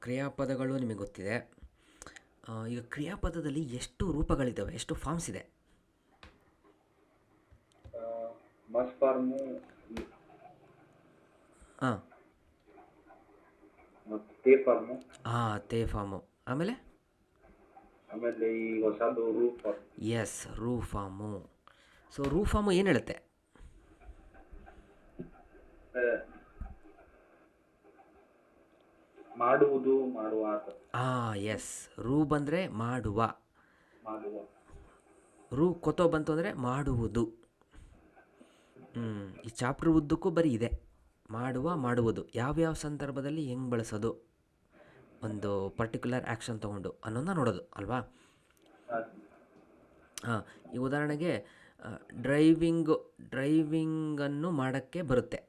ಕ್ರಿಯಾಪದಗಳು ನಿಮಗೆ ಗೊತ್ತಿದೆ. ಈಗ ಕ್ರಿಯಾಪದದಲ್ಲಿ ಎಷ್ಟು ರೂಪಗಳಿದ್ದಾವೆ, ಎಷ್ಟು ಫಾರ್ಮ್ಸ್ ಇದೆ? ಮಸ್ ಫಾರ್ಮು ಹಾಂ ಮತ್ತು ತೇ ಫಾರ್ಮು, ಹಾಂ ತೇ ಫಾರ್ಮು. ಆಮೇಲೆ ಆಮೇಲೆ ಈ ಹೊಸದು ರೂ ಫಾರ್ಮ್. ಎಸ್, ರೂ ಫಾರ್ಮು. ಸೊ ರೂ ಫಾರ್ಮು ಏನು ಹೇಳುತ್ತೆ? ಮಾಡುವುದು, ಮಾಡುವ ಅಂತ. ಎಸ್, ರೂ ಬಂದರೆ ಮಾಡುವ, ಮಾಡುವ. ರೂ ಕೊತೋ ಬಂತು ಅಂದರೆ ಮಾಡುವುದು. ಈ ಚಾಪ್ಟರ್ ಉದ್ದಕ್ಕೂ ಬರೀ ಇದೆ, ಮಾಡುವ, ಮಾಡುವುದು. ಯಾವ್ಯಾವ ಸಂದರ್ಭದಲ್ಲಿ ಹೆಂಗೆ ಬಳಸೋದು, ಒಂದು ಪರ್ಟಿಕ್ಯುಲರ್ ಆ್ಯಕ್ಷನ್ ತೊಗೊಂಡು ಅನ್ನೋದನ್ನ ನೋಡೋದು ಅಲ್ವಾ? ಹಾಂ, ಈ ಉದಾಹರಣೆಗೆ ಡ್ರೈವಿಂಗನ್ನು ಮಾಡೋಕ್ಕೆ ಬರುತ್ತೆ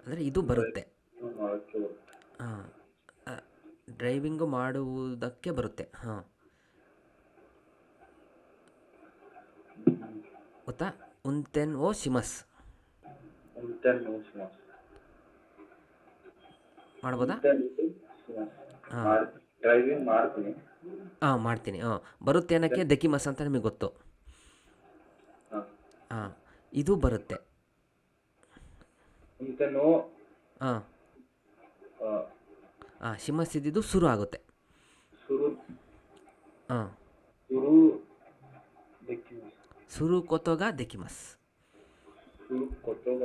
ಅಂದರೆ ಇದು ಬರುತ್ತೆ. ಮಾಡೋಕ್ಕೆ ಹಾಂ, ಡ್ರೈವಿಂಗು ಮಾಡುವುದಕ್ಕೆ ಬರುತ್ತೆ. ಹಾಂ, ಗೊತ್ತಾ? ಉಂತೆನ್ ಓ ಶಿಮಸ್ ಮಾಡ್ಬೋದಾ? ಹಾಂ ಡ್ರೈವಿಂಗ್ ಮಾಡ್ತೀನಿ. ಮಾಡ್ತೀನಿ. ಬರುತ್ತೆ ಅನ್ನೋಕ್ಕೆ ದೆಕಿಮಸ್ ಅಂತ ನಿಮಗೆ ಗೊತ್ತು. ಹಾಂ, ಹಾಂ, ಇದು ಬರುತ್ತೆ. ಇಂತನೋ ಹಾಂ ಶಿಮಸ್ ಇದ್ದಿದ್ದು ಶುರು ಆಗುತ್ತೆ. ಶುರು ಹಾಂ, ಶುರು ದೆಕ್ಕಿಮಸ್. ಶುರು ಕೊತೋಗ ದೆಕಿಮಸ್. ಶುರು ಕೊಟ್ಟೋಗ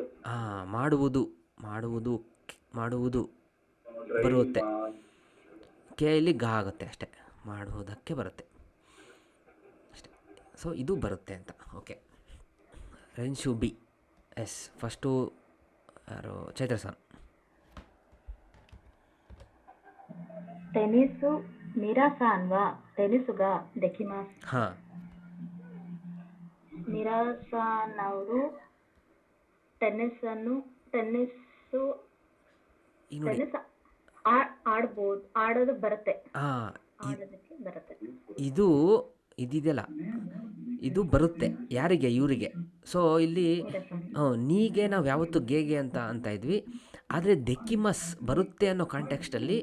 ಮಾಡುವುದು, ಮಾಡುವುದು, ಮಾಡುವುದು ಬರುತ್ತೆ. ಕೇಳಿ ಗಾ ಆಗುತ್ತೆ ಅಷ್ಟೇ, ಮಾಡುವುದಕ್ಕೆ ಬರುತ್ತೆ ಅಷ್ಟೇ. ಸೊ ಇದು ಬರುತ್ತೆ ಅಂತ. ಓಕೆ, ರೆನ್ಶು ಬಿ. ಎಸ್, ಫಸ್ಟು ಯಾರು? ಚೈತ್ರ ಸರ್. ಟೆನಿಸು ನಿರಾಸಾನ್ವಾ ಟೆನಿಸುಗ ದೆಕಿಮಾಸ್. ಹಾಂ, ನಿರಾಸಾನವರು ಟೆನ್ನಿಸ್ ಈಗ ನೋಡಿ. ಆಡೋದು ಬರುತ್ತೆ, ಹಾಂ, ಆಡೋದಕ್ಕೆ ಬರುತ್ತೆ. ಇದಿದೆಯಲ್ಲ, ಇದು ಬರುತ್ತೆ ಯಾರಿಗೆ? ಇವರಿಗೆ. ಸೊ ಇಲ್ಲಿ ನೀಗೆ ನಾವು ಯಾವತ್ತು ಗೇಗೆ ಅಂತ ಇದ್ವಿ, ಆದರೆ ದೆಕಿಮಸ್ ಬರುತ್ತೆ ಅನ್ನೋ ಕಾಂಟೆಕ್ಸ್ಟಲ್ಲಿ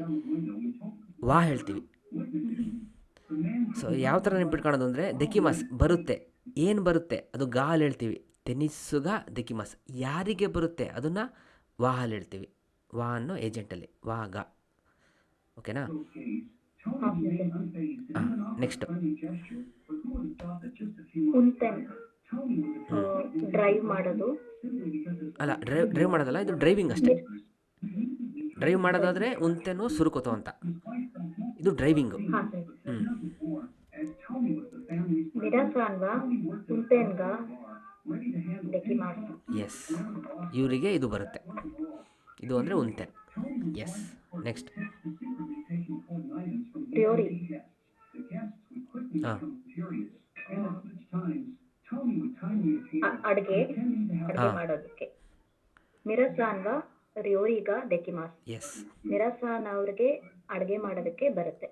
ವಾ ಹೇಳ್ತೀವಿ. ಸೊ ಯಾವ ಥರ ನೆನ್ಪಿಟ್ಕೊಳ್ಳೋದು ಅಂದರೆ, ದೆಕಿಮಸ್ ಬರುತ್ತೆ, ಏನು ಬರುತ್ತೆ ಅದು ಗಾಲ್ ಹೇಳ್ತೀವಿ. ಟೆನಿಸ್ಸುಗ ದೆಕಿಮಸ್ ಯಾರಿಗೆ ಬರುತ್ತೆ ಅದನ್ನು ವಾಹಲ್ ಹೇಳ್ತೀವಿ, ವಾ ಅನ್ನೋ ಏಜೆಂಟಲ್ಲಿ ವಾ ಗಾ. ಓಕೆನಾ? ನೆಕ್ಸ್ಟ್ ಉಂತೆನ್ ಡ್ರೈವ್ ಮಾಡೋದು. ಅಲ್ಲ, ಡ್ರೈವ್ ಮಾಡೋದಲ್ಲ, ಇದು ಡ್ರೈವಿಂಗ್ ಅಷ್ಟೇ. ಡ್ರೈವ್ ಮಾಡೋದಾದರೆ ಉಂತೆನೋ ಸುರುಕೋತೋ ಅಂತ, ಇದು ಡ್ರೈವಿಂಗು. ನಿರಾಸಾನ್ವಾ ಉಂತೆನ್ಗ ದೆಕಿಮಾಸ್. ಎಸ್, ಇವರಿಗೆ ಇದು ಬರುತ್ತೆ, ಇದು ಅಂದರೆ ಉಂತೆನ್. ಎಸ್, ನೆಕ್ಸ್ಟ್ ರಿಯೋರಿ ಹಾಂ ಅಡ್ಗೆ ಮಾಡೋದಕ್ಕೆ. ಮಿರಸಾನ್ವಾ ರಿಯೋರಿಗ ದೆಕಿಮಾಸ್. ಎಸ್, ಮಿರಸಾನ್ ಅವ್ರಿಗೆ ಅಡ್ಗೆ ಮಾಡೋದಕ್ಕೆ ಬರುತ್ತೆ.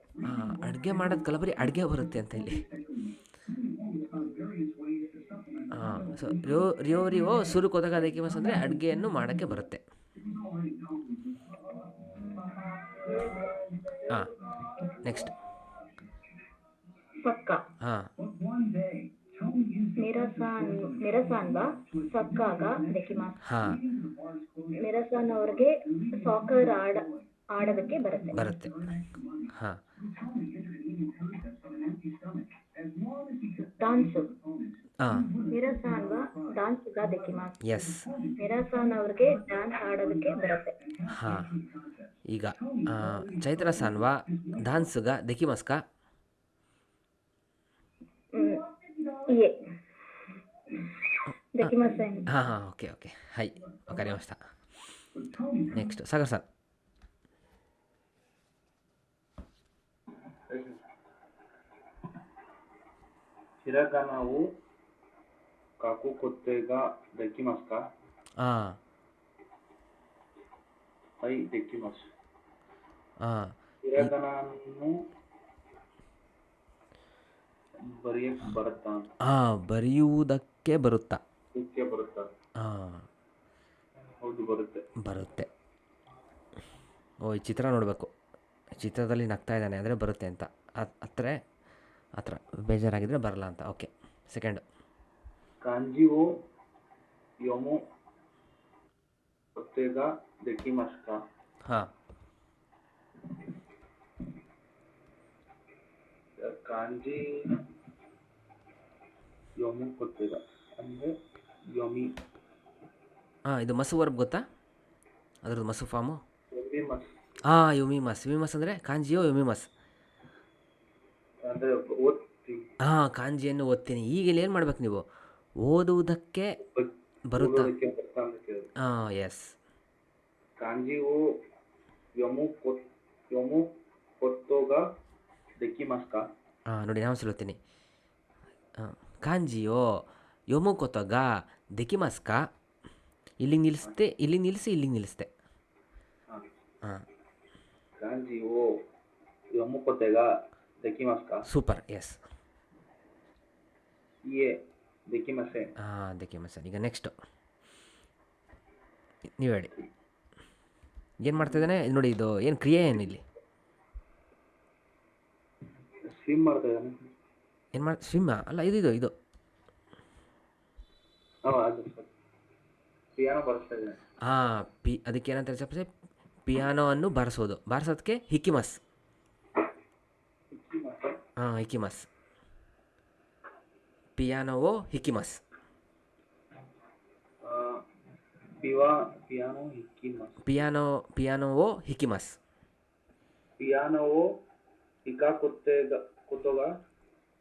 ಅಡುಗೆ ಮಾಡೋದು ಕಲಬರಿ ಅಡುಗೆ ಬರುತ್ತೆ ಅಂತ ಇಲ್ಲಿ. ಸೊ ರಿಯೋ ಸುರುಕೋದಾಗ ದೆಕಿಮಸ್ ಅಂದರೆ ಅಡುಗೆಯನ್ನು ಮಾಡೋಕ್ಕೆ ಬರುತ್ತೆ. ಹಾಂ, ನೆಕ್ಸ್ಟ್ ಸಕ್ಕ. ಹಾಂ, ಮಿರಸಾನ್ವಾ ಸಕ್ಕಾಗ ದೆಕಿಮಾಸ್. ಹಾಂ ಮಿರಸಾನ್ ಅವ್ರಿಗೆ ಸಾಕರ್ ಆಡೋದಕ್ಕೆ ಬರುತ್ತೆ. ಹಾಂ, ಡಾನ್ಸು. ಹಾಂ, ಮಿರಸಾನ್ವಾ ಡಾನ್ಸುಗ ದೆಕಿಮಾಸ್. ಎಸ್. ಮಿರಸಾನ್ ಅವ್ರಿಗೆ ಡ್ಯಾನ್ಸ್ ಆಡೋದಕ್ಕೆ ಬರುತ್ತೆ. ಹಾಂ, ಈಗ ಚೈತ್ರ ಸಾನ್ವಾ ಧಾನ್ಸುಗ ದೆಕಿಮಸ್ಕ. ಇಯೆ ದೆಕಿಮಾಸ್. ಹಾಂ, ಓಕೆ, ಹೈ ವಕಾರಿಮಸ್ತಾ. Next Sagar sir. ಹಿರಕನವು ಕಾಕು ಕೊತ್ತೆಗ ದೆಕ್ಕಿಮಸ್ಕ. ಹಾಂ, ಹೈ ದೆಕ್ಕಿಮಸ್. ಹಾಂ, ಹಿರಕನನ್ನು ಬರೆಯಕ್ಕೆ ಬರುತ್ತಾ? ಬರೆಯುವುದಕ್ಕೆ ಬರುತ್ತಾ? ಬರುತ್ತಾ? ಹಾಂ, ಹೌದು, ಬರುತ್ತೆ. ಓ ಈ ಚಿತ್ರ ನೋಡಬೇಕು, ಚಿತ್ರದಲ್ಲಿ ನಗ್ತಾ ಇದ್ದಾನೆ ಅಂದರೆ ಬರುತ್ತೆ ಅಂತ. ಆ ಥರ ಬೇಜಾರಾಗಿದ್ದರೆ ಬರಲ್ಲ ಅಂತ. Okay, second. 漢字を読むことができますか? ಹಾಂ,漢字読むことがಅಂದರೆ読みಹಾಂ, ಇದು ಮಸು ವರ್ಬ್ ಗೊತ್ತಾ? ಅದ್ರದ್ದು ಮಸು ಫಾರ್ಮು.読みますಹಾಂ, ಯುಮಿಮಸ್. ಯುಮಿಮಸ್ ಅಂದರೆ ಕಾಂಜಿಯೋ ಯುಮಿಮಸ್. ಅಂದರೆ ಓದ್ತಿ ಹಾಂ, ಕಾಂಜಿಯನ್ನು ಓದ್ತೀನಿ. ಈಗ ಇಲ್ಲಿ ಏನು ಮಾಡ್ಬೇಕು ನೀವು? ಓದುವುದಕ್ಕೆ ಬರುತ್ತಾ? ಓದೋದಕ್ಕೆ ಬರ್ತಾ ಅಂತ ಕೇಳಿದ್ರು. ಹಾಂ, ಎಸ್. 漢字を読むことができますか? ಹಾಂ, ನೋಡಿ ನಾನು ಹೇಳ್ತೀನಿ. ಕಾಂಜಿಯೋ ಯೊಮು ಕೊತೊಗ ದೆಕಿಮಸ್ಕ. ಇಲ್ಲಿಗೆ ನಿಲ್ಲಿಸ್ತೆ, ಇಲ್ಲಿಗೆ ನಿಲ್ಲಿಸಿ, ಇಲ್ಲಿಗೆ ನಿಲ್ಲಿಸ್ತೆ. ಹಾಂ. ಹಾಂ, 漢字を読むことができますか? Super, yes. いえ、できません。ಹಾಂ, ದೆಕಿಮಸ್. ಈಗ ನೆಕ್ಸ್ಟು ನೀವು ಹೇಳಿ. ಏನು ಮಾಡ್ತಾಯಿದ್ದಾನೆ ನೋಡಿ, ಇದು ಏನು ಕ್ರಿಯೆ ಏನು ಇಲ್ಲಿ? ಸ್ವಿಮ್ ಮಾಡ್ತಾ ಇದ್ದಾನೆ. ಏನು ಸ್ವಿಮ್ಮ ಅಲ್ಲ, ಇದು ಅದು ಸರ್ ಪಿಯಾನೋ ಬಾರಿಸ್ತಾ ಇದ್ದಾನೆ. ಹಾಂ, ಅದಕ್ಕೆ ಏನಂತಾರೆ ಚಪ್ಪಸೆ? ಪಿಯಾನೋವನ್ನು ಬಾರಿಸೋದಕ್ಕೆ ಹಿಕಿಮಸ್. ಹಾಂ, ಹಿಕಿಮಸ್. ಪಿಯಾನೋವೋ ಹಿಕಿಮಸ್. ಪಿಯಾನೋ ಹಿಕ್ಕಿಮಸ್. ಪಿಯಾನೋವೋ ಹಿಕಿಮಸ್. ಪಿಯಾನೋವೋ ಹಿಕಾಕೊತ್ತೋಗ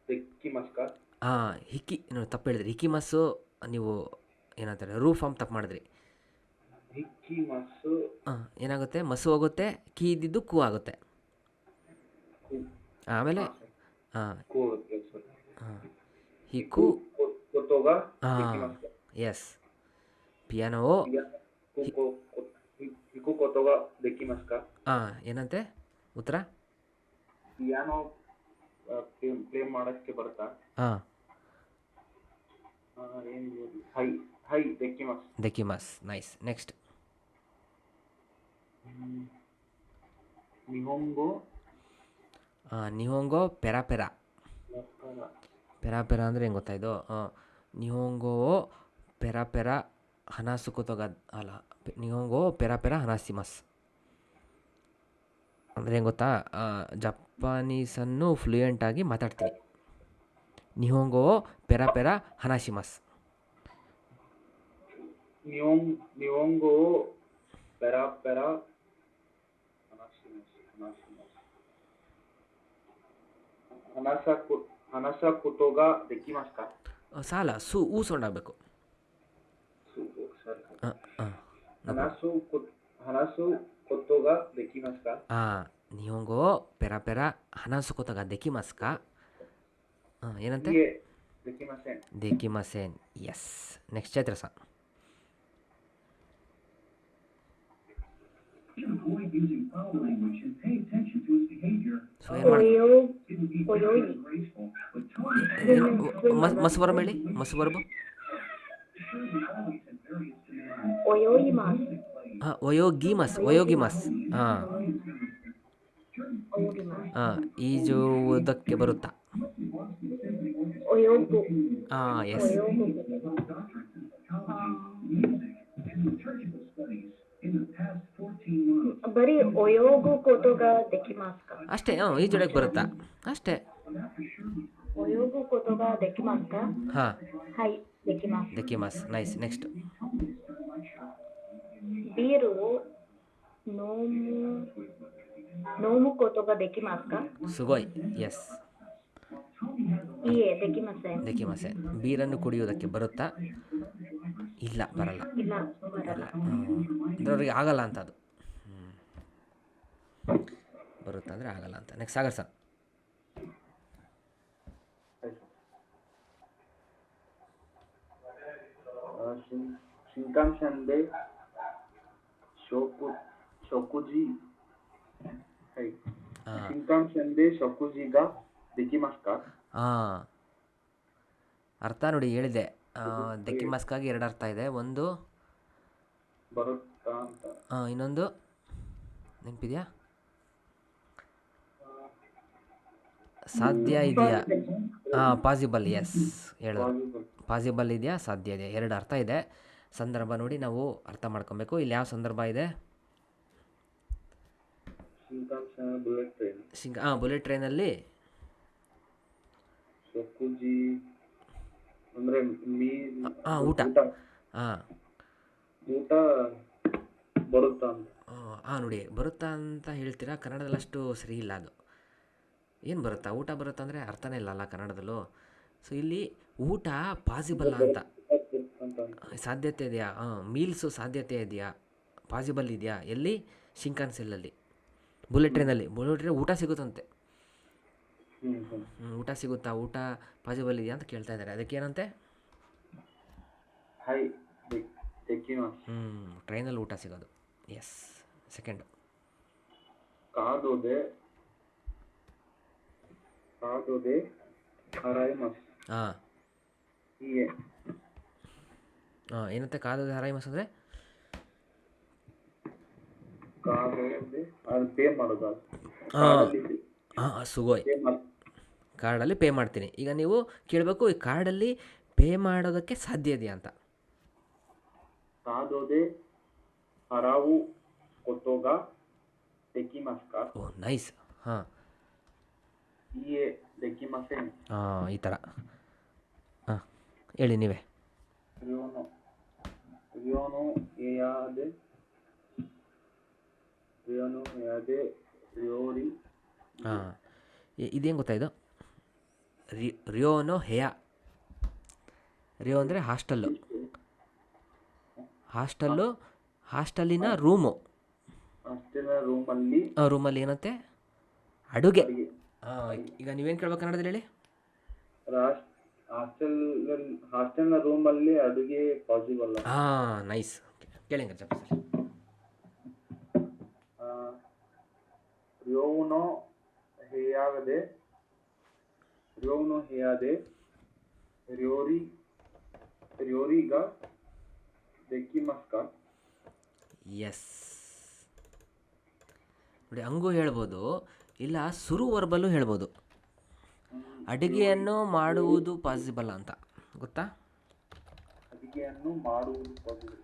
ದೆಕ್ಕಿಮಸ್ ಕಾ? ಹಾಂ, ನೋಡಿ ತಪ್ಪು ಹೇಳಿದ್ರಿ. ಹಿಕಿಮಸ್ಸು ನೀವು ಏನಂತಾರೆ ರೂ ಫಾರ್ಮ್ ತಪ್ಪು ಮಾಡಿದ್ರಿ. ಹಿಕ್ಕಿಮಸ್ಸು. ಹಾಂ, ಏನಾಗುತ್ತೆ? ಮಸು ಹೋಗುತ್ತೆ, ಕೀ ಇದ್ದಿದ್ದು ಕು ಆಗುತ್ತೆ. ಆಮೇಲೆ ಹಾಂ, ಹಾಂ, ಹಿಕು. ಕೊತ್ತೋಗ ಹಾಂ, ದೆಕ್ಕಿಮಸ್ ಕಾ? ಎಸ್. ಪಿಯಾನೋವೋ. ಹಿಕು ಕೊತ್ತೋಗ ದೆಕ್ಕಿಮಸ್ ಕಾ? ಹಾಂ, ಏನಂತೆ ಉತ್ತರ? ಪಿಯಾನೋ ಪ್ಲೇ ಮಾಡೋಕ್ಕೆ ಬರುತ್ತಾ? ಹಾಂ, ಏನು? ಹೈ ದೆಕ್ಕಿಮಸ್. ದೆಕಿಮಸ್. ನೈಸ್. ನೆಕ್ಸ್ಟ್. ನಿಹೊಂಗೋ. ನಿಹೊಂಗೋ ಪೆರಾಪೆರ. ಪೆರಾಪೆರ ಅಂದರೆ ಹೆಂಗೆ ಗೊತ್ತಾ ಇದು? ನಿಹೊಂಗೋ ಪೆರಾಪೆರ ಹನಾಸುಕೋತೋಗ ಅಲ್ಲ, ನಿಹೊಂಗೋ ಪೆರಾಪೆರ ಹನಾಸಿಮಸ್ ಅಂದರೆ ಹೆಂಗೆ ಗೊತ್ತಾ? ಜಪಾನೀಸನ್ನು ಫ್ಲೂಯೆಂಟಾಗಿ ಮಾತಾಡ್ತೀನಿ. ನಿಹೊಂಗೋ ಪೆರಾಪೆರ ಹನಾಶಿಮಸ್. ನಿಹೊಂಗೋ ಪೆರಾಪೆರ ಹನಾಸಕುಟೋಗ ದೆಕ್ಕಿಮಸ್ ಕಾ? ಸಾಲ ಊ ಸೌಂಡ್ ಆಗಬೇಕು. ಹನಾಸುಕೊತ್ತೋಗ ದೆಕ್ಕಿಮಸ್ ಕಾ? ಹಾಂ, ನಿಹೊಂಗೋ ಪೆರಾಪೆರ ಹನಾಸುಕೋತೋಗ ದೆಕಿಮಸ್ ಕಾ? ಏನಂತೆ? ದೆಕ್ಕಿಮಸೆನ್. ದೆಕಿಮಸೆನ್. ಎಸ್. ನೆಕ್ಸ್ಟ್ ಚೈತ್ರ ಸಾ. ಸೊ ಏನು ಮಾಡಿ ಮಸು ಬರಬೇಡಿ. ಮಸು ಬರ್ಬು. ಹಾಂ, ಒಯೋಗಿಮಸ್. ಹಾಂ, ಹಾಂ, ಈಜುವುದಕ್ಕೆ ಬರುತ್ತಾ? ಹಾಂ, ಎಸ್. ಬರೀ ಒಯೋಗು ಕೋತೋಗ ದೆಕಿಮಾಸ್ ಕಾ? ಅಷ್ಟೇ. ಈಜುಡಕ್ಕೆ ಬರುತ್ತಾ? ಅಷ್ಟೇ. ಒಯೋಗು ಕೋತೋಗ ದೆಕಿಮಾಸ್ ಕಾ? ಹಾಂ, ಹೈ ದೆಕಿಮಾಸ್. ದೆಕಿಮಸ್. ನೈಸ್. ನೆಕ್ಸ್ಟ್. ಬೀರು ನೋಮು ಕೋತೋಗ ದೆಕಿಮಾಸ್ ಕಾ? ಸುಗೋಯ್. ಎಸ್. ಇಯೆ ದೆಕಿಮಸೆನ್. ದೆಕಿಮಸೆನ್. ಬೀರನ್ನು ಕುಡಿಯುವುದಕ್ಕೆ ಬರುತ್ತಾ? ಇಲ್ಲ, ಬರಲ್ಲ. ಇಲ್ಲ, ಬರಲ್ಲ. ಅದರವ್ರಿಗೆ ಆಗಲ್ಲ ಅಂತ ಅದು. ಬರುತ್ತಾ ಅಂದರೆ ಆಗಲ್ಲ ಅಂತ. Next Sagar sir. ಶಿಂಕಾನ್ಶನ್ದೆ ಶೊಕುಜಿ. ಶಿಂಕಾನ್ಶನ್ದೆ ಶೊಕುಜಿಗ ದೆಕಿಮಸ್ ಕಾ? ಹಾಂ, ಅರ್ಥ ನೋಡಿ ಹೇಳಿದೆ. ದೆಕಿಮಸ್ಕಾಗಿ ಎರಡು ಅರ್ಥ ಇದೆ. ಒಂದು ಬರುತ್ತಾ ಅಂತ, ಇನ್ನೊಂದು ನೆನಪಿದೆಯಾ? ಸಾಧ್ಯ ಇದೆಯಾ? ಹಾಂ, ಪಾಸಿಬಲ್. ಎಸ್, ಹೇಳಿದ್ರು. ಪಾಸಿಬಲ್ ಇದೆಯಾ, ಸಾಧ್ಯ ಇದೆಯಾ, ಎರಡು ಅರ್ಥ ಇದೆ. ಸಂದರ್ಭ ನೋಡಿ ನಾವು ಅರ್ಥ ಮಾಡ್ಕೊಬೇಕು. ಇಲ್ಲಿ ಯಾವ ಸಂದರ್ಭ ಇದೆ? Shinkansen bullet train. ಬುಲೆಟ್ ಟ್ರೈನಲ್ಲಿ ಶೊಕುಜಿ ಅಂದ್ರೆ ಊಟ. ಹಾಂ, ಊಟ ಬರುತ್ತಾ ಅಂತ. ನೋಡಿ, ಬರುತ್ತಾ ಅಂತ ಹೇಳ್ತೀರಾ, ಕನ್ನಡದಲ್ಲಿ ಅಷ್ಟು ಸರಿ ಇಲ್ಲ ಅದು. ಏನು ಬರುತ್ತಾ? ಊಟ ಬರುತ್ತಾ ಅಂದರೆ ಅರ್ಥನೇ ಇಲ್ಲಲ್ಲ ಕನ್ನಡದಲ್ಲೂ. ಸೊ ಇಲ್ಲಿ ಊಟ ಪಾಸಿಬಲ್ ಅಂತ, ಸಾಧ್ಯತೆ ಇದೆಯಾ, ಮೀಲ್ಸು ಸಾಧ್ಯತೆ ಇದೆಯಾ, ಪಾಸಿಬಲ್ ಇದೆಯಾ, ಎಲ್ಲಿ? ಶಿಂಕಾನ್ಸೆನ್ನಲ್ಲಿ, ಬುಲೆಟ್ ಟ್ರೈನಲ್ಲಿ. ಬುಲೆಟ್ ಟ್ರೈನ್ ಊಟ ಸಿಗುತ್ತಂತೆ. ಊಟ ಸಿಗುತ್ತಾ, ಊಟ ಪಾಸಿಬಲ್ ಇದೆಯಾ ಅಂತ ಕೇಳ್ತಾ ಇದ್ದಾರೆ. ಅದಕ್ಕೇನಂತೆ? ಟ್ರೈನಲ್ಲಿ ಊಟ ಸಿಗೋದು. ಎಸ್. ಸೆಕೆಂಡು, ಕಾದೋದೆ ಹರಾಯಿಮಸ್. ಹಾಂ, ಏನಂತೆ? ಕಾದೋದೆ ಹರಾಯಿಮಸ್ ಅಂದರೆ ಕಾದೋದೆ ಅದು ಪೇ ಮಾಡೋದು. ಸುಗೋಯ್. ಕಾರ್ಡಲ್ಲಿ ಪೇ ಮಾಡ್ತೀನಿ. ಈಗ ನೀವು ಕೇಳಬೇಕು, ಈ ಕಾರ್ಡಲ್ಲಿ ಪೇ ಮಾಡೋದಕ್ಕೆ ಸಾಧ್ಯ ಇದೆಯಾ ಅಂತ. ಕಾದೋದೆ ಹರಾವು ಕೊಟ್ಟೋಗ ದೆಕಿಮಸ್ಕಾ. ಓ, ನೈಸ್. ಹಾಂ, ದೆಕಿಮಸೆನ್. ಈ ಥರ. ಹಾಂ, ಹೇಳಿ ನೀವೇ. ರಿಯೋನೋ ಏಯಾದೆ ರಿಯೋರಿ. ಹಾಂ, ಇದೇನು ಗೊತ್ತಾಯಿತು? ರಿಯೋನೋ ಹೇಯಾ. ರಿಯೋ ಅಂದರೆ ಹಾಸ್ಟೆಲ್ಲು. ಹಾಸ್ಟೆಲ್ಲಿನ ರೂಮು. ರೂಮಲ್ಲಿ ಏನಂತೆ? ಅಡುಗೆ. ಈಗ ನೀವೇನು ಕೇಳ್ಬೇಕು ಕನ್ನಡದಲ್ಲಿ ಹೇಳಿ? ಹಾಸ್ಟೆಲ್ನ ರೂಮಲ್ಲಿ ಅಡುಗೆ ಪಾಸಿಬಲ್. ನೈಸ್. ಕೇಳಿ ಹಂಗಾರೆ ಸ್ವಲ್ಪ ಸರ್. ರಿಯೋನೋ ಹೇಯಾದೆ ರಿಯೋರಿಗ ದೆಕಿಮಸ್ಕಾ. ಎಸ್. ನೋಡಿ, ಹಂಗೂ ಹೇಳ್ಬೋದು, ಇಲ್ಲ ಸುರು ವರ್ಬಲ್ಲೂ ಹೇಳ್ಬೋದು. ಅಡುಗೆಯನ್ನು ಮಾಡುವುದು ಪಾಸಿಬಲ್ ಅಂತ, ಗೊತ್ತಾ? ಅಡುಗೆಯನ್ನು ಮಾಡುವುದು ಪಾಸಿಬಲ್,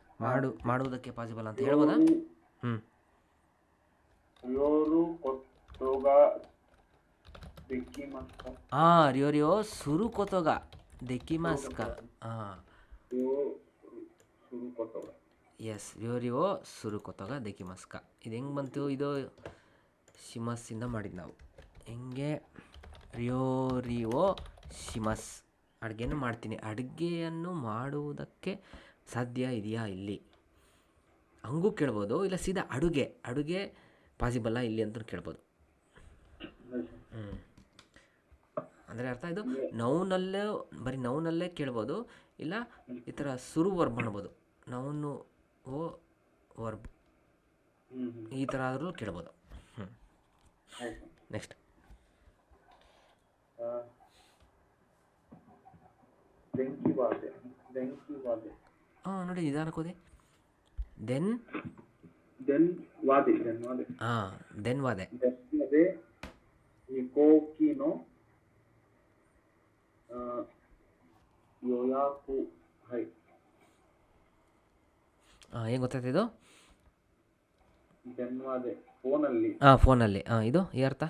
ಮಾಡುವುದಕ್ಕೆ ಪಾಸಿಬಲ್ ಅಂತ ಹೇಳ್ಬೋದಾ? ರಿಯೋರು ಕೊಟ್ಟೋಗ ದೆಕಿಮಸ್ಕಾ. ರಿಯೋರಿಯೋ ಸುರು ಕೊತೋಗ ದೆಕಿಮಸ್ಕಾ. ಎಸ್, ರಿಯೋರಿಯೋ ಸುರು ಕೊತೋಗ ದೆಕಿಮಸ್ಕಾ. ಇದು ಹೆಂಗೆ ಬಂತು? ಇದು ಶಿಮಸ್ಸಿಂದ ಮಾಡಿದ್ದು ನಾವು. ಹೆಂಗೆ? ರಿಯೋರಿಯೋ ಶಿಮಸ್. ಅಡುಗೆಯನ್ನು ಮಾಡ್ತೀನಿ. ಅಡುಗೆಯನ್ನು ಮಾಡುವುದಕ್ಕೆ ಸಾಧ್ಯ ಇದೆಯಾ ಇಲ್ಲಿ? ಹಂಗೂ ಕೇಳ್ಬೋದು. ಇಲ್ಲ ಸೀದಾ ಅಡುಗೆ ಪಾಸಿಬಲ್ಲ ಇಲ್ಲಿ ಅಂತ ಕೇಳ್ಬೋದು. ಅಂದರೆ ಅರ್ಥ ಇದು ನೌನಲ್ಲೇ, ಬರೀ ನೌನಲ್ಲೇ ಕೇಳ್ಬೋದು. ಇಲ್ಲ ಈ ಥರ ಸುರು ವರ್ಬ್ ಮಾಡ್ಬೋದು. ನೌನು ಓ ವರ್ಬ್ ಈ ಥರ ಆದರೂ ಕೇಳ್ಬೋದು. ನೆಕ್ಸ್ಟ್, ನೋಡಿ ನಿಧಾನಕ್ಕೋದೆ. ದೆನ್ ವಾದೆ. ಹಿಕೋಕಿನೋ ಯೋಯಾಕು ಹೈ. ಏನು ಗೊತ್ತಾಯ್ತು ಇದು? ಧನ್ವಾದೆ ಫೋನಲ್ಲಿ. ಫೋನಲ್ಲಿ. ಇದು ಈ ಅರ್ಥ?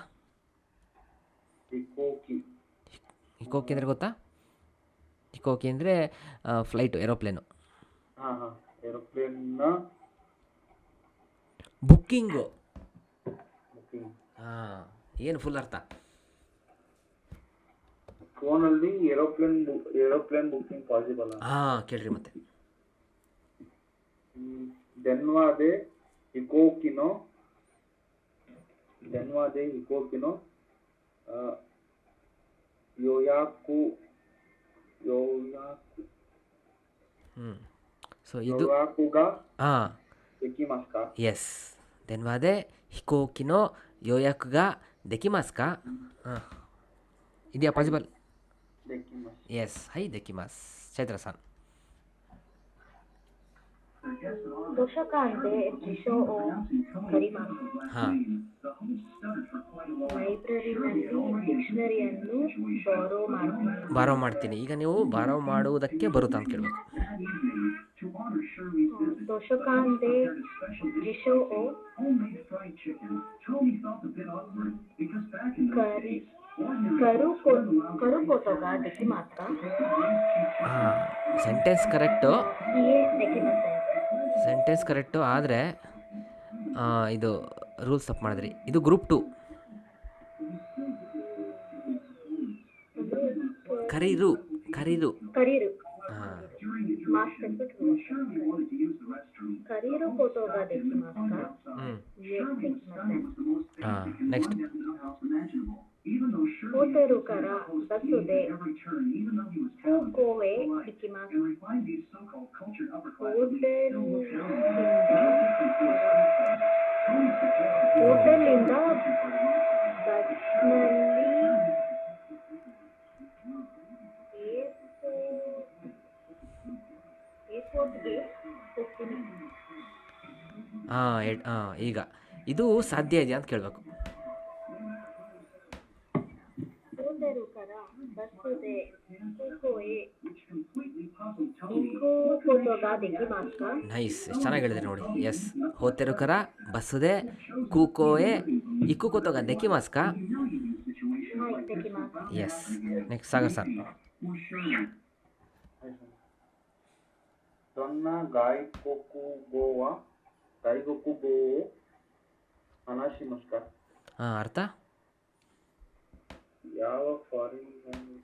ಹಿಕೋಕಿ ಅಂದರೆ ಗೊತ್ತಾ? ಹಿಕೋಕಿ ಅಂದರೆ ಫ್ಲೈಟು, ಏರೋಪ್ಲೇನು. ಏರೋಪ್ಲೇನ್ನ ಬುಕ್ಕಿಂಗು. ಏನು ಫುಲ್ ಅರ್ಥ? ಫೋನಲ್ಲಿ ಏರೋಪ್ಲೇನ್ ಬುಕ್ಕಿಂಗ್ ಪಾಸಿಬಲ್. ಕೇಳ್ರಿ ಮತ್ತೆ. ಧನ್ವಾದೆ ಹಿಕೋಕಿನೋ ಯೋಯಾಕು. ಸೊ ಇದು ದೆಕಿಮಸ್ಕಾ. ಎಸ್. ಧನ್ವಾದೆ ಹಿಕೋಕಿನೋ ಯೋಯಾಕುಗ ದೆಕಿಮಾಸ್ಕಾ. ಇದೆಯಾ ಪಾಸಿಬಲ್? ಎಸ್, ಹೈ ದೆಕಿಮಾಸ್. ಚೈತ್ರ ಸಾನ್. 図書館で辞書を取ります。ಹಾಂ ಲೈಬ್ರರಿನಲ್ಲಿ ಡಿಕ್ಷನರಿಯನ್ನು ಬಾರೋ ಮಾಡ್ತೀನಿ. ಬಾರೋ ಮಾಡ್ತೀನಿ. ಈಗ ನೀವು ಬಾರೋ ಮಾಡುವುದಕ್ಕೆ ಬರುತ್ತಾ ಅಂತ ಕೇಳಬೇಕು. ದೋಷಕಾಂತೆ ಜಿಶೋ ಓ ಕರಿ ಕರು ಕೊತೋಗ ಡೆಕಿ ಮಾತ್ರ ಹಾಂ, ಸೆಂಟೆನ್ಸ್ ಕರೆಕ್ಟು, ಇಯೇ ಡೆಕಿ ಮಾತ್ರ. ಸೆಂಟೆನ್ಸ್ ಕರೆಕ್ಟು, ಆದರೆ ಇದು ರೂಲ್ಸ್ ತಪ್ಪು ಮಾಡಿದ್ರಿ. ಇದು ಗ್ರೂಪ್ 2. ಕರೀರು ಕರೀರು ಕರೀರು ಹಾಂ ಮಾಸ್ಕ್ ಅಂದ್ಬಿಟ್ಟು ಕರೀರು ಕೊತೋಗ ಡೆಕಿ ಮಾತ್ರ ಹ್ಞೂ ಇಯೇ ಡೆಕಿ ಮಾತ್ರ. ಹಾಂ ನೆಕ್ಸ್ಟ್. ಹೋಟೆರು ಕರ ಬಸುದೆ ಕೋವೆ ಡೆಕಿ ಮಾತ್ರ. ಹೋಟೆಲಿಂದ ಬಸ್ನಲ್ಲಿ ಏರ್ಪೋರ್ಟ್ಗೆ ಹೋಗ್ತೀನಿ. ಹಾಂ ಈಗ ಇದು ಸಾಧ್ಯ ಇದೆಯಾ ಅಂತ ಕೇಳಬೇಕು. ಹೋಟೆರು ಕರ ಬಸುದೆ ಕೋವೆ ಇಂಕೋ ಕೊತೋಗ ಡೆಕಿ ಮಾತ್ರ. ನೈಸ್, ಎಷ್ಟು ಚೆನ್ನಾಗಿ ಹೇಳಿದ್ರಿ ನೋಡಿ. ಎಸ್, ಹೋತೆರುಕರ ಬಸ್ಸುದೆ ಕೂಕೋಯೆ ಇಕ್ಕು ಕೂತೋಗ ದೆಕ್ಕಿ ಮಾಸ್ಕ. ಹಾಯ್ ಡೆಕಿ ಮಾತ್ರ. Yes, next Sagar sir. ತನ್ನ ಗಾಯ್ಕೊಕ್ಕುಗೋವ ಅನಾಶಿ ನಮಸ್ಕಾರ. ಹಾಂ, ಅರ್ಥ? ಯಾವ ಫಾರಿನ್ ಲ್ಯಾಂಗ್ವೇಜ್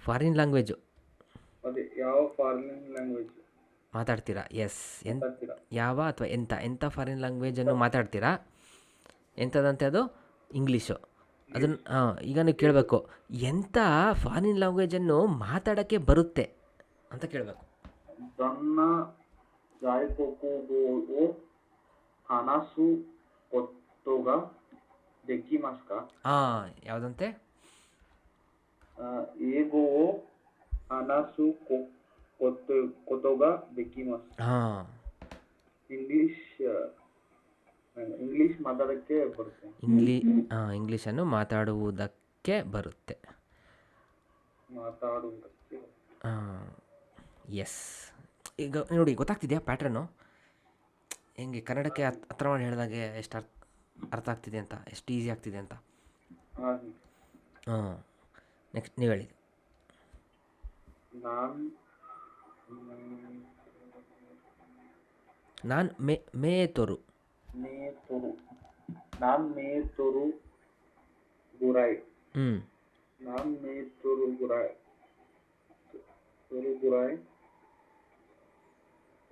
ಫಾರಿನ್ ಲ್ಯಾಂಗ್ವೇಜು ಅದೇ ಯಾವ ಫಾರಿನ್ ಲ್ಯಾಂಗ್ವೇಜ್ ಮಾತಾಡ್ತೀರಾ? ಎಸ್, ಮಾತಾಡ್ತೀರಾ? ಯಾವ ಅಥವಾ ಎಂಥ ಫಾರಿನ್ ಲ್ಯಾಂಗ್ವೇಜನ್ನು ಮಾತಾಡ್ತೀರಾ? ಎಂಥದಂತೆ ಅದು? ಇಂಗ್ಲೀಷು. ಅದನ್ನು ಈಗ ನೀವು ಕೇಳಬೇಕು, ಎಂಥ ಫಾರಿನ್ ಲ್ಯಾಂಗ್ವೇಜನ್ನು ಮಾತಾಡೋಕ್ಕೆ ಬರುತ್ತೆ ಅಂತ ಕೇಳಬೇಕು. ತನ್ನ ಗಾಯ್ಕೊಕ್ಕುಗೋವ ಅನಾಸು ಕೊತ್ತೋಗ ಡೆಕ್ಕಿ ಮಾಸ್ಕ. ಹಾಂ, ಯಾವುದಂತೆ? ಏಗೋ ಅನಾಸು ಕೊತ್ತೋಗ ಡೆಕ್ಕಿ ಮಾಸ್ಕ. ಹಾಂ, ಇಂಗ್ಲಿಷ್ ಮಾತಾಡೋಕ್ಕೆ ಬರುತ್ತೆ. ಇಂಗ್ಲೀಷನ್ನು ಮಾತಾಡುವುದಕ್ಕೆ ಬರುತ್ತೆ. ಎಸ್, ಈಗ ನೋಡಿ, ಗೊತ್ತಾಗ್ತಿದೆಯಾ ಪ್ಯಾಟ್ರನ್ನು? ಹೆಂಗೆ ಕನ್ನಡಕ್ಕೆ ಹತ್ರ ಮಾಡಿ ಹೇಳಿದಾಗೆ ಎಷ್ಟು ಅರ್ಥ ಆಗ್ತಿದೆ ಅಂತ, ಎಷ್ಟು ಈಸಿ ಆಗ್ತಿದೆ ಅಂತ. ಹಾಂ, ನೆಕ್ಸ್ಟ್ ನೀವು ಹೇಳಿ. ನಾನು ಮೇ ತೋರು ನಾನ್ ಮೇ ತೋರು ಗುರಾಯ್. ಹ್ಞೂ ನಾನ್ ಮೇ ತೋರು ಗುರಾಯ್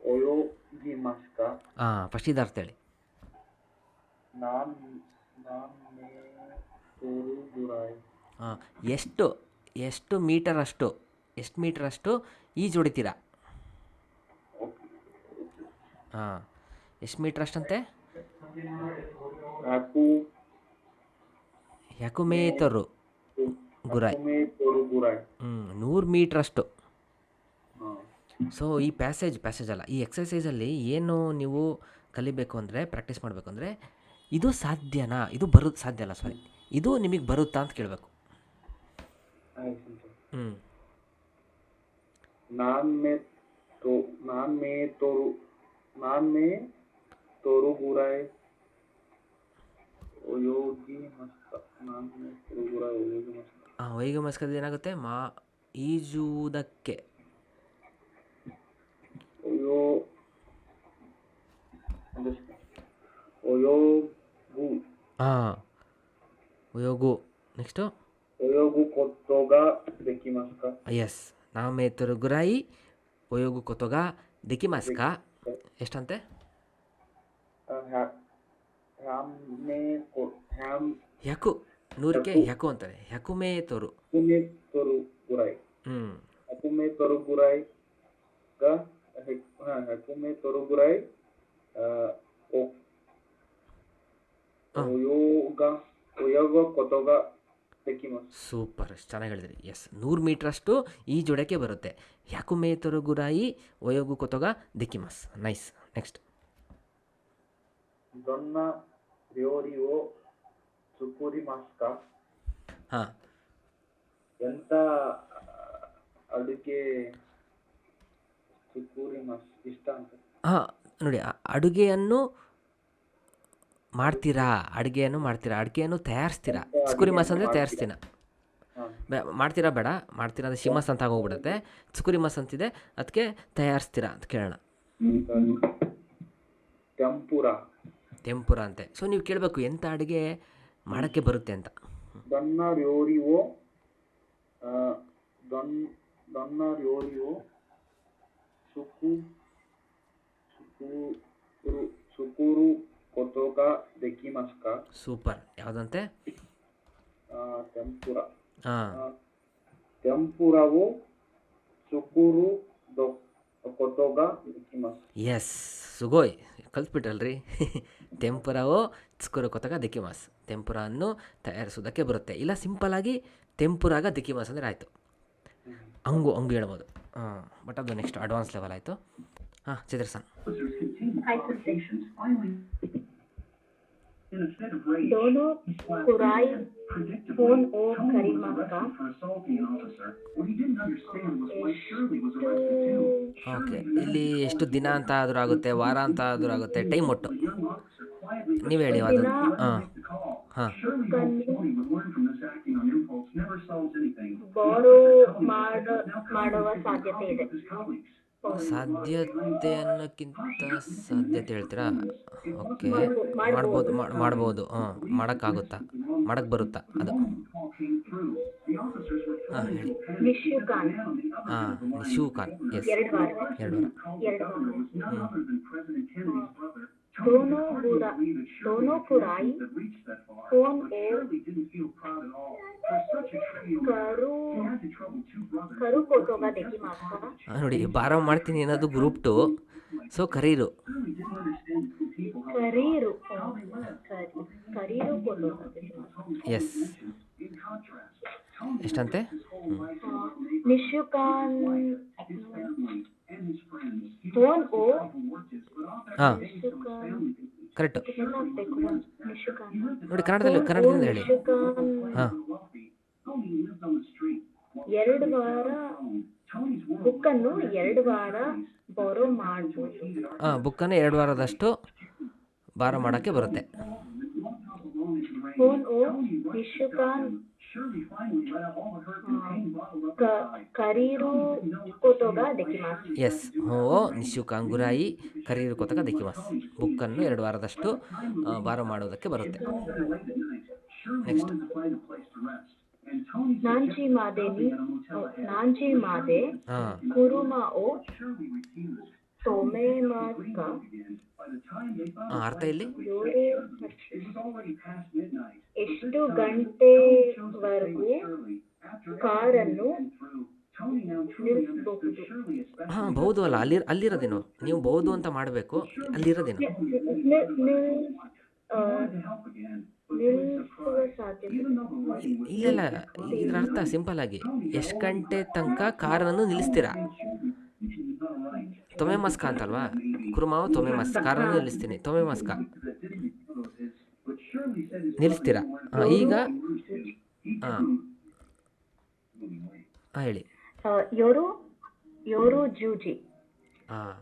ಓಯೋ ಗಿ ಮಾಸ್ಕ. ಹಾಂ, ಫಸ್ಟ್ ಇದು ಅರ್ಥ ಹೇಳಿ. ನಾನ್ ಮೇ ತೋರು ಗುರಾಯ್. ಹಾಂ, ಎಷ್ಟು ಮೀಟರ್ ಅಷ್ಟು ಈಜು ಹೊಡಿತೀರಾ? ಹಾಂ, ಎಷ್ಟು ಮೀಟರ್ ಅಷ್ಟಂತೆ? ಯಾಕು ಮೇ ತೋರು ಗುರಾಯ್. 100 ಮೀಟ್ರ್ ಅಷ್ಟು. ಸೊ ಈ ಪ್ಯಾಸೇಜ್ ಅಲ್ಲ, ಈ ಎಕ್ಸಸೈಸಲ್ಲಿ ಏನು ನೀವು ಕಲಿಬೇಕು ಅಂದರೆ, ಪ್ರಾಕ್ಟೀಸ್ ಮಾಡಬೇಕು ಅಂದರೆ, ಇದು ಸಾಧ್ಯನಾ, ಇದು ಸಾಧ್ಯ ಅಲ್ಲ, ಸಾರಿ, ಇದು ನಿಮಗೆ ಬರುತ್ತಾ ಅಂತ ಕೇಳಬೇಕು. ಹ್ಞೂ ನಾನ್ ಮೇ ತೋರು ಗುರಾಯ್ ಓಯೋಗಿ ಮಸ್ಕ. ನಾನ್ ಮೇ ತೋರು ಗುರಾಯ್ ಓಯೋಗಿ ಮಸ್ಕ. ವೈಗ ಮಸ್ಕದ ಏನಾಗುತ್ತೆ? ಈಜುವುದಕ್ಕೆ. ಹಾಂ, ಒಯೋಗು. ನೆಕ್ಸ್ಟು ಒಯೋಗು ಕೊತ್ತೋಗ ದೆಕ್ಕಿ ಮಾಸ್ಕ. ಎಸ್, ನಾಮೇ ತೋರು ಗುರಾಯಿ ಒಯೋಗು ಕೊತ್ತೋಗ ದೆಕ್ಕಿ ಮಾಸ್ಕ. ಎಷ್ಟಂತೆ? ಯಾಕು 100ಕ್ಕೆ ಯಾಕು ಅಂತಾರೆ. ಯಾಕುಮೇ ತೋರು ಗುರಾಯ್. ಹ್ಞೂ ಹಕುಮೆ ತೋರು ಗುರಾಯ್ ಹಕುಮೆ ತೋರು ಗುರಾಯ್ ಒಯೋಗ ಕೊತ್ತೋಗ ದೆಕ್ಕಿ ಮಾಸ್ಕ. ಸೂಪರ್, ಚೆನ್ನಾಗಿ ಹೇಳಿದ್ರಿ. ಎಸ್, 100 ಮೀಟ್ರ್ ಅಷ್ಟು ಈಜೊಡಕ್ಕೆ ಬರುತ್ತೆ. ಯಾಕುಮೇ ತೋರು ಗುರಾಯಿ ಒಯೋಗು ಕೊತ್ತೋಗ ದೆಕ್ಕಿ ಮಾಸ್. ನೈಸ್. ನೆಕ್ಸ್ಟ್. ದೊನ್ನ ರ್ಯೋರಿಯೋ ಸುಕುರಿ ಮಾಸ್ಕ. ಹಾಂ ಎಂತ ಅಡುಗೆ ಸುಕುರಿ ಮಾಸ್ ಇಷ್ಟ ಅಂತ. ಹಾಂ ನೋಡಿ, ಅಡುಗೆಯನ್ನು ಮಾಡ್ತೀರಾ, ಅಡುಗೆಯನ್ನು ತಯಾರಿಸ್ತೀರಾ. ಚುಕುರಿ ಮಸ್ ಅಂದರೆ ತಯಾರಿಸ್ತೀನ. ಹಾಂ ಮಾಡ್ತೀರಾ ಬೇಡ, ಮಾಡ್ತೀರಾ ಅಂದರೆ ಶಿಮಸ್ ಅಂತ ಆಗೋಗ್ಬಿಡುತ್ತೆ. ಚುಕುರಿ ಮಸ್ ಅಂತಿದೆ, ಅದಕ್ಕೆ ತಯಾರಿಸ್ತೀರಾ ಅಂತ ಕೇಳೋಣ. ತೆಂಪುರ ಅಂತೆ. ಸೊ ನೀವು ಕೇಳಬೇಕು ಎಂಥ ಅಡುಗೆ ಮಾಡೋಕ್ಕೆ ಬರುತ್ತೆ ಅಂತ. ದೊನ್ನ ರ್ಯೋರಿಯೋ ದೊನ್ನ ರ್ಯೋರಿಯೋ ಸುಕು ಸುಕುರು ಸುಕುರು ಕೊತೋಗ ದೆಕಿಮಾಸ್ಕ. ಸೂಪರ್. ಯಾವುದಂತೆ? ಟೆಂಪುರ. ಹಾಂ ಟೆಂಪುರವು ಸುಕುರು ಕೊತೋಗ ದೆಕಿಮಾಸ್. ಎಸ್, ಸುಗೋಯ್ ಕಲ್ತ್ಬಿಟ್ಟಲ್ರಿ. ತೆಂಪುರವೋ ಚುಕುರು ಕೊತಗ ದಿಕಿಮಾಸ್. ತೆಂಪುರವನ್ನು ತಯಾರಿಸೋದಕ್ಕೆ ಬರುತ್ತೆ. ಇಲ್ಲ ಸಿಂಪಲ್ಲಾಗಿ ತೆಂಪುರಾಗ ದಿಕಿಮಾಸ್ ಅಂದರೆ ಆಯಿತು. ಹಂಗೂ ಹೇಳ್ಬೋದು. ಹಾಂ, ಬಟ್ ಅದು ನೆಕ್ಸ್ಟ್ ಅಡ್ವಾನ್ಸ್ ಲೆವೆಲ್ ಆಯಿತು. ಹಾಂ, ಚಿತ್ರಸನ್. ಆಯ್ತು दोनों कुराई फोन ओ करीमाका. ಓಕೆ, ಇಲ್ಲಿ ಎಷ್ಟು ದಿನ ಅಂತ ಆದರೂ ಆಗುತ್ತೆ, ವಾರ ಅಂತ ಆದರೂ ಆಗುತ್ತೆ, ಟೈಮ್ ಒಟ್ಟು ನೀವು ಹೇಳಿ ಅದನ್ನು. ಹಾಂ ಹಾಂ ಬಾರೋ ಮಾಡುವ ಸಾಧ್ಯತೆ ಇದೆ. ಸಾಧ್ಯತೆ ಅನ್ನೋಕ್ಕಿಂತ ಸಾಧ್ಯತೆ ಹೇಳ್ತೀರಾ? ಓಕೆ, ಮಾಡ್ಬೋದು. ಹಾಂ, ಮಾಡೋಕ್ಕಾಗುತ್ತಾ, ಮಾಡೋಕ್ಕೆ ಬರುತ್ತಾ ಅದು? ಹಾಂ ಹೇಳಿ. ನಿಶುಕಾನ್. ಹಾಂ, ನಿಶೂಕಾನ್. ಎಸ್, 2 ವಾರ. 2 ವಾರ. दोनों कुराई फोन ओ करू कोतोगा देखी मास्का. ನೋಡಿ, ಬಾರ ಮಾಡ್ತೀನಿ ಅನ್ನೋದು ಗ್ರೂಪ್ 2. ಸೊ ಕರೀರು करीरू कोतोगा देखी मास्का. ಎಸ್, ಎಷ್ಟಂತೆ? निशुकान फोन ओ. ಹಾಂ, निशुकान ಕರೆಕ್ಟು. निशुकान ನೋಡಿ, ಕನ್ನಡದಿಂದ ಹೇಳಿ. ಹಾಂ, 2 ವಾರ ಬುಕ್ಕನ್ನು 2 ವಾರ ಬಾರೋ ಮಾಡ್ಬೋದು. ಹಾಂ, ಬುಕ್ಕನ್ನು 2 ವಾರದಷ್ಟು ಬಾರ ಮಾಡೋಕ್ಕೆ ಬರುತ್ತೆ. ಫೋನ್ ಓ ನಿಶುಕಾನ್ ಕರೀರು ಕೊತೋಗ ದೆಕಿಮಾಸ್. ಎಸ್, ಹೋ ನಿಶುಕಾಂಗುರಾಯಿ ಕರೀರು ಕೊತಕ ದೆಕಿಮಾಸ್. ಬುಕ್ಕನ್ನು 2 ವಾರದಷ್ಟು ಬಾರ ಮಾಡೋದಕ್ಕೆ ಬರುತ್ತೆ. ನೆಕ್ಸ್ಟ್. ನಾಂಜಿ ಮಾದೆ ಹಾಂ, ಕುರುಮಾ ಓ ತೊಮೆಮಾಸ್ಕ. ಅರ್ಥ ಇಲ್ಲಿ? ಎಷ್ಟು ಗಂಟೆವರೆಗೂ ಕಾರನ್ನು ನಿಲ್ಲಿಸಬಹುದು? ಹಾಂ, ಬಹುದು ಅಲ್ಲ, ಅಲ್ಲಿರೋದೇನು? ನೀವು ಬಹುದು ಅಂತ ಮಾಡಬೇಕು. ಅಲ್ಲಿರೋದೇನು? ನಿಲ್ಲಿಸುವ ಸಾಧ್ಯತೆ. ಇಲ್ಲ, ಇದ್ರ ಅರ್ಥ ಸಿಂಪಲ್ ಆಗಿ ಎಷ್ಟು ಗಂಟೆ ತನಕ ಕಾರನ್ನು ನಿಲ್ಲಿಸ್ತೀರಾ. ತೊಮೆ ಮಸ್ಕ ಅಂತಲ್ವಾ? ಕುರುಮಾವು ತೊಮೆ ಮಸ್, ಕಾರನ್ನು ನಿಲ್ಲಿಸ್ತೀನಿ. ತೊಮೆ ಮಸ್ಕ ನಿಲ್ಲಿಸ್ತೀರಾ. ಈಗ ಹಾಂ ಹೇಳಿ. ಯೋರು ಜೂಜಿ. ಹಾಂ,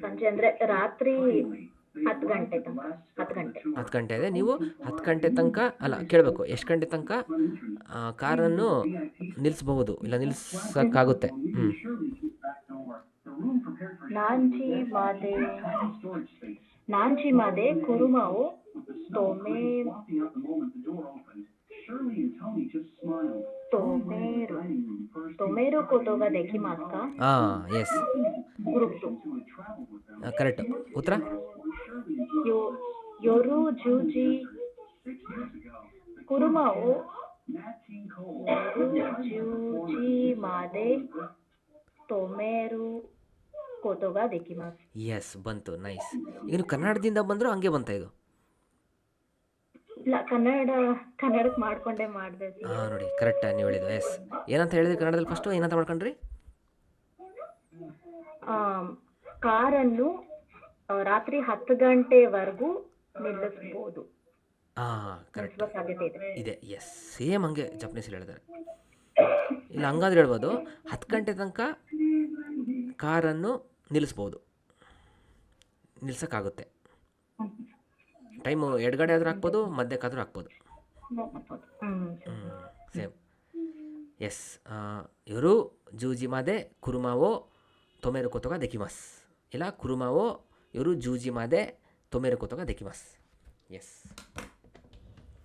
ಸಂಜೆ ಅಂದ್ರೆ ರಾತ್ರಿ 10 ಗಂಟೆ ತನಕ. 10 ಗಂಟೆ ಇದೆ. ನೀವು 10 ಗಂಟೆ ತನಕ ಅಲ್ಲ, ಕೇಳಬೇಕು ಎಷ್ಟು ಗಂಟೆ ತನಕ ಕಾರನ್ನು ನಿಲ್ಲಿಸಬಹುದು, ಇಲ್ಲ ನಿಲ್ಲಿಸೋಕ್ಕಾಗುತ್ತೆ. ನಾಂಜಿ ಮಾದೆ ಕುರುಮಾವು ತೊಮೇರು ಕೊತೋಗ ದೆಕಿಮಾಸ್ಕ. ಹಾಂ, ಎಸ್, ಗ್ರೂಪ್ 2. ಕರೆಕ್ಟ್ ಉತ್ತರ. ಯೋರು ಜೂಜಿ ಕುರುಮಾವು ಜೂಜಿ ಮಾದೆ ತೊಮೇರು ಕೊತೋಗ ದೆಕಿಮಾಸ್. ಎಸ್, ಬಂತು. ನೈಸ್. ಈಗ ನೀವು ಕನ್ನಡದಿಂದ ಬಂದರೂ ಹಂಗೆ ಬಂತ ಇದು? ಇಲ್ಲ, ಕನ್ನಡಕ್ಕೆ ಮಾಡ್ಕೊಂಡೇ ಮಾಡಿದೆ. ಹಾಂ, ನೋಡಿ ಕರೆಕ್ಟ್ ನೀವು ಹೇಳಿದ್ದು. ಎಸ್, ಏನಂತ ಹೇಳಿದ್ರಿ ಕನ್ನಡದಲ್ಲಿ? ಫಸ್ಟು ಏನಂತ ಮಾಡ್ಕೊಂಡ್ರಿ? ಕಾರನ್ನು ರಾತ್ರಿ 10 ಗಂಟೆವರೆಗೂ ನಿಲ್ಲಿಸ್ಬೋದು, ಹಾಂ ಕರೆಕ್ಟ್ ನಿಲ್ಲಿಸುವ ಸಾಧ್ಯತೆ ಇದೆ. ಇದೆ. ಎಸ್, ಸೇಮ್ ಹಂಗೆ ಜಪನೀಸಲ್ಲಿ ಹೇಳಿದ್ದಾರೆ. ಇಲ್ಲ ಹಂಗಾದ್ರೆ ಹೇಳ್ಬೋದು 10 ಗಂಟೆ ತನಕ ಕಾರನ್ನು ನಿಲ್ಲಿಸ್ಬೋದು, ನಿಲ್ಸೋಕ್ಕಾಗುತ್ತೆ. ಟೈಮು ಎಡಗಡೆ ಆದರೂ ಹಾಕ್ಬೋದು, ಮಧ್ಯಕ್ಕಾದರೂ ಹಾಕ್ಬೋದು. ಸೇಮ್. ಎಸ್, ಇವರು ಜೂಜಿ ಮಾದೆ ಕುರುಮಾವೋ ತೊಮೆರು ಕೊತೋಗ ದೆಕಿಮಸ್, ಇಲ್ಲ ಕುರುಮಾವೋ ಇವರು ಜೂಜಿ ಮಾದೆ ತೊಮೆರು ಕೊತೋಗ ದೆಕಿಮಸ್. ಎಸ್.